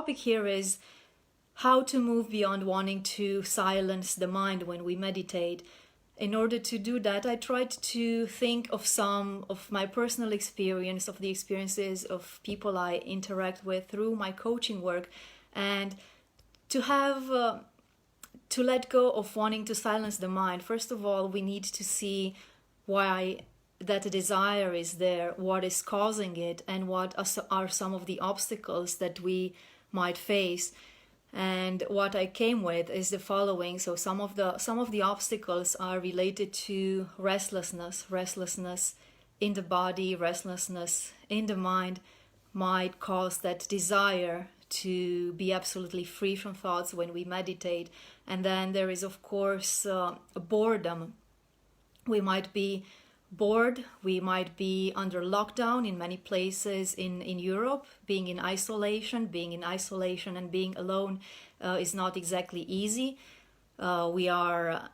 topic here is how to move beyond wanting to silence the mind when we meditate. In order to do that, I tried to think of some of my personal experience, of the experiences of people I interact with through my coaching work, and to have to let go of wanting to silence the mind. First of all, we need to see why that desire is there, what is causing it, and what are some of the obstacles that we might face. And what I came with is the following. So some of the obstacles are related to restlessness in the body, restlessness in the mind might cause that desire to be absolutely free from thoughts when we meditate. And then there is, of course, boredom. We might be bored, we might be under lockdown in many places in Europe. Being in isolation and being alone is not exactly easy. We are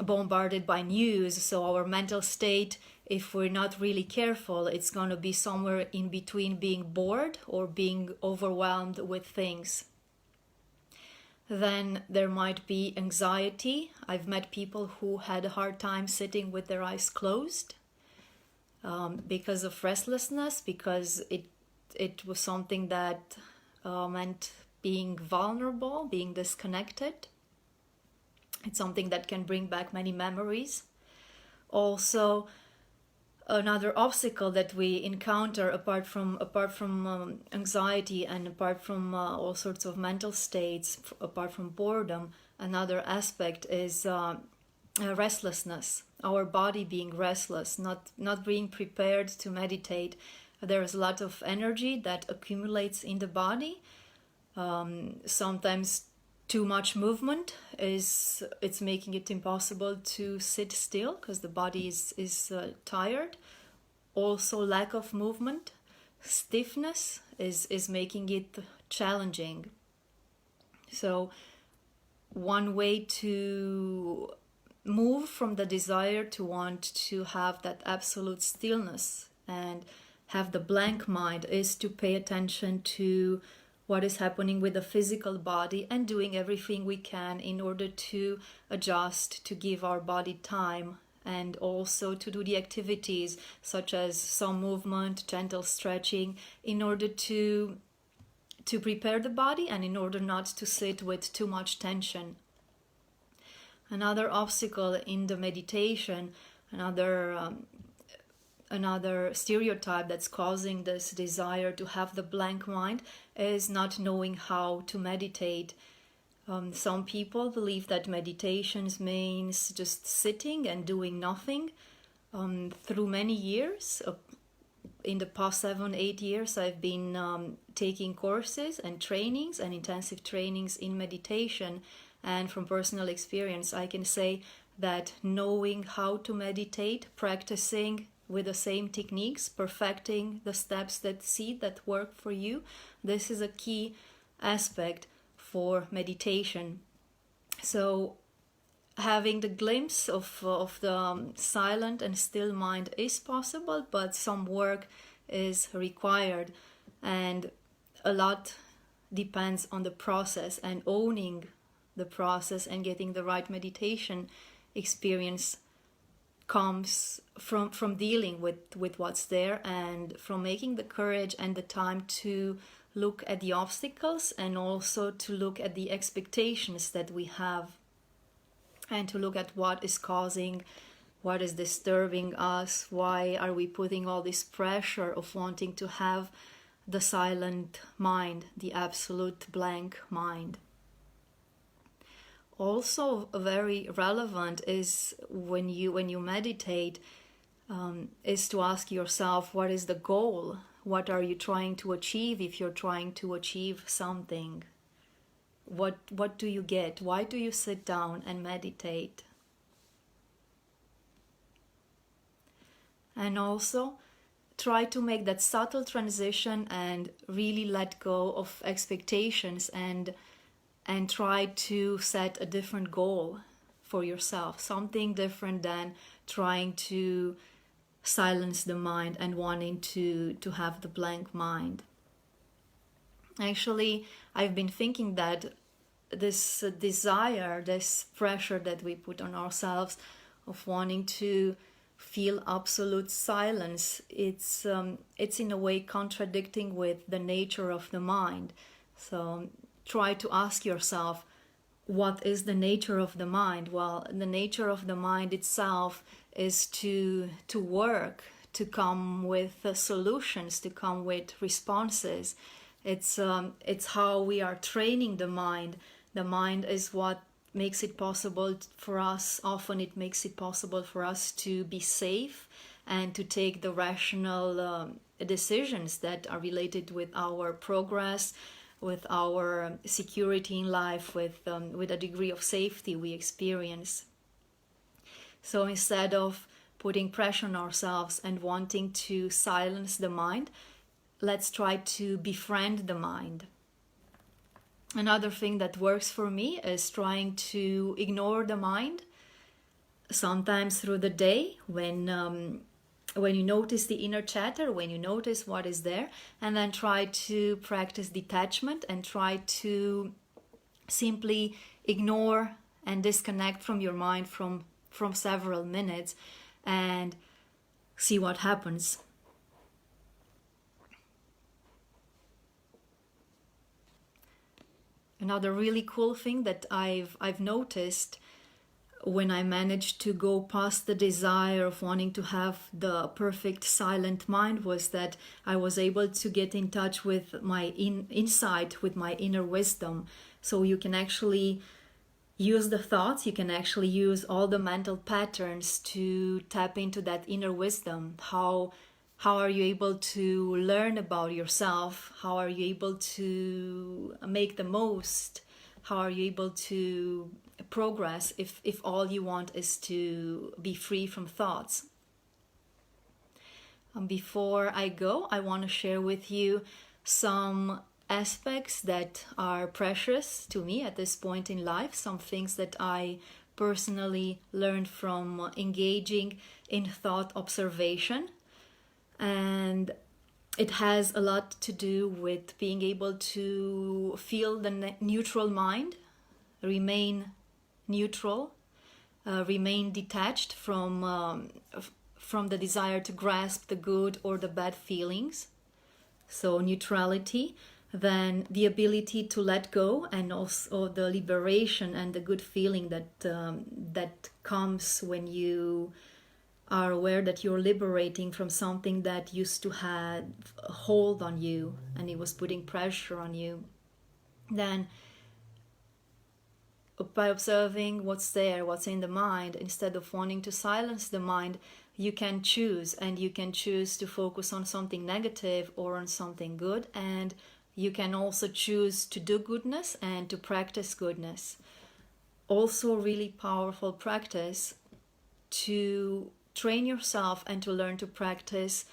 bombarded by news, so our mental state, if we're not really careful, it's going to be somewhere in between being bored or being overwhelmed with things. Then there might be anxiety. I've met people who had a hard time sitting with their eyes closed because of restlessness, because it was something that meant being vulnerable, being disconnected. It's something that can bring back many memories. Also, another obstacle that we encounter apart from anxiety and apart from all sorts of mental states, apart from boredom, another aspect is restlessness. Our body being restless, not being prepared to meditate. There is a lot of energy that accumulates in the body. Sometimes too much movement it's making it impossible to sit still because the body is tired. Also, lack of movement, stiffness is making it challenging. So one way to move from the desire to want to have that absolute stillness and have the blank mind is to pay attention to what is happening with the physical body and doing everything we can in order to adjust, to give our body time, and also to do the activities such as some movement, gentle stretching, in order to prepare the body and in order not to sit with too much tension. Another obstacle in the meditation, another stereotype that's causing this desire to have the blank mind is not knowing how to meditate. Some people believe that meditation means just sitting and doing nothing. Through many years, in the past 7-8 years, I've been taking courses and trainings and intensive trainings in meditation. And from personal experience, I can say that knowing how to meditate, practicing with the same techniques, perfecting the steps that work for you, this is a key aspect for meditation. So having the glimpse of the silent and still mind is possible, but some work is required, and a lot depends on the process, and owning the process and getting the right meditation experience comes from dealing with what's there and from making the courage and the time to look at the obstacles and also to look at the expectations that we have and to look at what is causing, what is disturbing us, why are we putting all this pressure of wanting to have the silent mind, the absolute blank mind. Also very relevant is when you meditate is to ask yourself, what is the goal? What are you trying to achieve? If you're trying to achieve something, what do you get? Why do you sit down and meditate? And also try to make that subtle transition and really let go of expectations and try to set a different goal for yourself, something different than trying to silence the mind and wanting to have the blank mind. Actually, I've been thinking that this desire, this pressure that we put on ourselves of wanting to feel absolute silence, it's in a way contradicting with the nature of the mind. So try to ask yourself, what is the nature of the mind? Well, the nature of the mind itself is to work, to come with solutions, to come with responses. It's how we are training the mind. The mind is what makes it possible for us. Often it makes it possible for us to be safe and to take the rational decisions that are related with our progress, with our security in life, with a degree of safety we experience. So instead of putting pressure on ourselves and wanting to silence the mind, let's try to befriend the mind. Another thing that works for me is trying to ignore the mind, sometimes through the day, when you notice the inner chatter, when you notice what is there, and then try to practice detachment and try to simply ignore and disconnect from your mind from several minutes and see what happens. Another really cool thing that I've noticed when I managed to go past the desire of wanting to have the perfect silent mind was that I was able to get in touch with my insight, with my inner wisdom. So you can actually use the thoughts, you can actually use all the mental patterns to tap into that inner wisdom. How are you able to learn about yourself? How are you able to make the most? How are you able to progress if all you want is to be free from thoughts? Before I go, I want to share with you some aspects that are precious to me at this point in life, some things that I personally learned from engaging in thought observation. And it has a lot to do with being able to feel the neutral mind, remain neutral, remain detached from the desire to grasp the good or the bad feelings. So neutrality, then the ability to let go, and also the liberation and the good feeling that comes when you are aware that you're liberating from something that used to have a hold on you and it was putting pressure on you. Then by observing what's there, what's in the mind, instead of wanting to silence the mind, you can choose, and you can choose to focus on something negative or on something good, and you can also choose to do goodness and to practice goodness. Also really powerful practice to train yourself and to learn to practice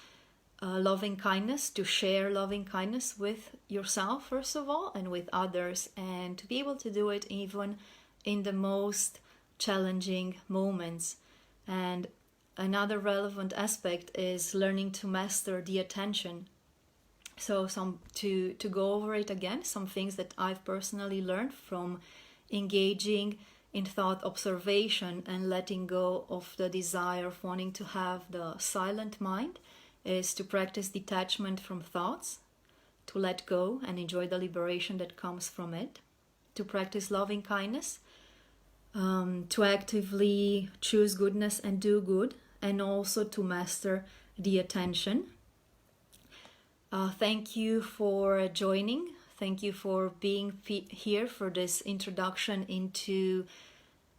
loving kindness, to share loving kindness with yourself first of all and with others, and to be able to do it even in the most challenging moments. And another relevant aspect is learning to master the attention. So to go over it again, some things that I've personally learned from engaging in thought observation and letting go of the desire of wanting to have the silent mind is to practice detachment from thoughts, to let go and enjoy the liberation that comes from it, to practice loving kindness, to actively choose goodness and do good, and also to master the attention. Thank you for joining. Thank you for being here for this introduction into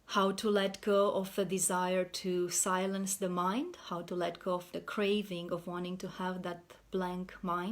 how to let go of the desire to silence the mind, how to let go of the craving of wanting to have that blank mind.